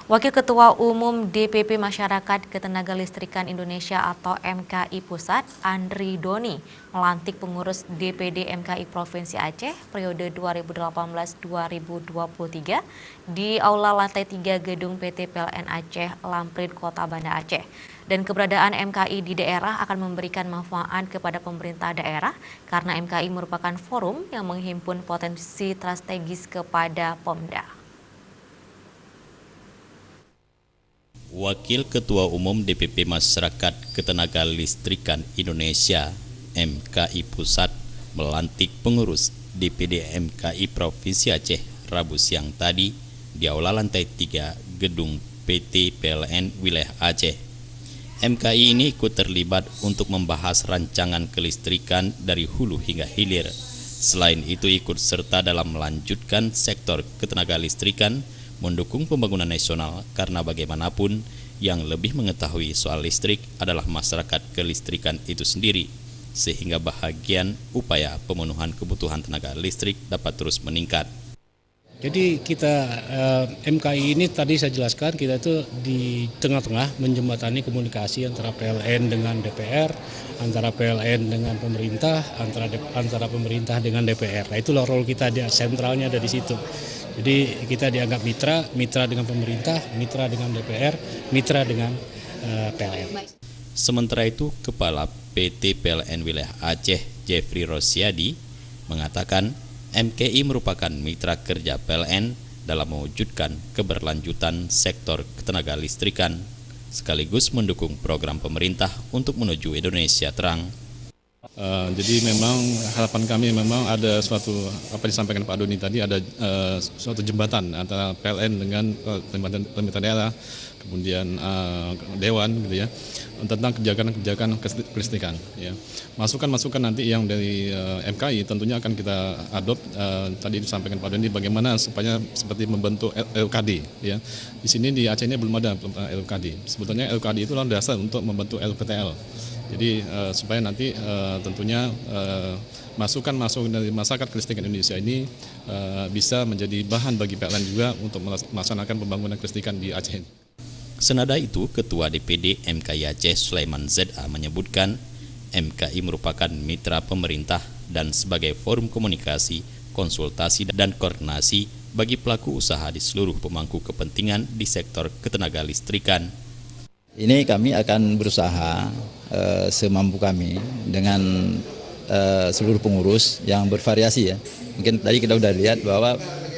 Wakil Ketua Umum DPP Masyarakat Ketenagalistrikan Indonesia atau MKI Pusat, Andri Doni, melantik pengurus DPD MKI Provinsi Aceh periode 2018-2023 di Aula Lantai 3 Gedung PT PLN Aceh, Lamprid, Kota Banda Aceh. Dan keberadaan MKI di daerah akan memberikan manfaat kepada pemerintah daerah karena MKI merupakan forum yang menghimpun potensi strategis kepada Pemda. Wakil Ketua Umum DPP Masyarakat Ketenagalistrikan Indonesia MKI Pusat melantik pengurus DPD MKI Provinsi Aceh Rabu siang tadi di Aula Lantai 3 Gedung PT PLN Wilayah Aceh. MKI ini ikut terlibat untuk membahas rancangan kelistrikan dari hulu hingga hilir. Selain itu ikut serta dalam melanjutkan sektor ketenagalistrikan, mendukung pembangunan nasional karena bagaimanapun yang lebih mengetahui soal listrik adalah masyarakat kelistrikan itu sendiri, sehingga bahagian upaya pemenuhan kebutuhan tenaga listrik dapat terus meningkat. Jadi kita MKI ini tadi saya jelaskan kita itu di tengah-tengah menjembatani komunikasi antara PLN dengan DPR, antara PLN dengan pemerintah, antara pemerintah dengan DPR. Nah, itulah role kita, sentralnya ada di situ. Jadi kita dianggap mitra dengan pemerintah, mitra dengan DPR, mitra dengan PLN. Sementara itu, Kepala PT PLN Wilayah Aceh, Jeffrey Rosiadi, mengatakan MKI merupakan mitra kerja PLN dalam mewujudkan keberlanjutan sektor ketenagalistrikan, sekaligus mendukung program pemerintah untuk menuju Indonesia terang. Jadi memang harapan kami memang ada suatu, apa disampaikan Pak Doni tadi, ada suatu jembatan antara PLN dengan pemerintah daerah, kemudian Dewan gitu ya, tentang kebijakan kelistrikan. Ya. Masukan-masukan nanti yang dari MKI tentunya akan kita adopt. Tadi disampaikan Pak Doni bagaimana supaya seperti membentuk LKD. Ya. Di sini di Aceh ini belum ada LKD. Sebetulnya LKD itu adalah dasar untuk membentuk LPTL. Jadi supaya nanti tentunya masukan dari masyarakat kelistrikan Indonesia ini bisa menjadi bahan bagi PLN juga untuk melaksanakan pembangunan kelistrikan di Aceh. Senada itu, Ketua DPD MKI Aceh Sulaiman ZA menyebutkan MKI merupakan mitra pemerintah dan sebagai forum komunikasi, konsultasi dan koordinasi bagi pelaku usaha di seluruh pemangku kepentingan di sektor ketenagalistrikan. Ini kami akan berusaha semampu kami dengan seluruh pengurus yang bervariasi ya. Mungkin tadi kita sudah lihat bahwa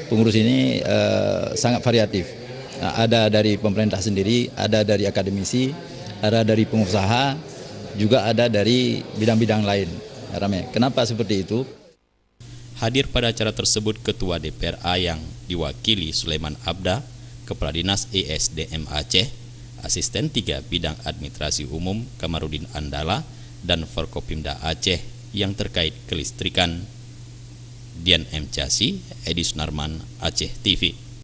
pengurus ini sangat variatif. Ada dari pemerintah sendiri, ada dari akademisi, ada dari pengusaha, juga ada dari bidang-bidang lain. Ramai. Kenapa seperti itu? Hadir pada acara tersebut Ketua DPRA yang diwakili Sulaiman Abda, Kepala Dinas ESDM Aceh, Asisten 3 Bidang Administrasi Umum Kamarudin Andala, dan Forkopimda Aceh yang terkait kelistrikan. Dian M. Chasi, Edi Sunarman, Aceh TV.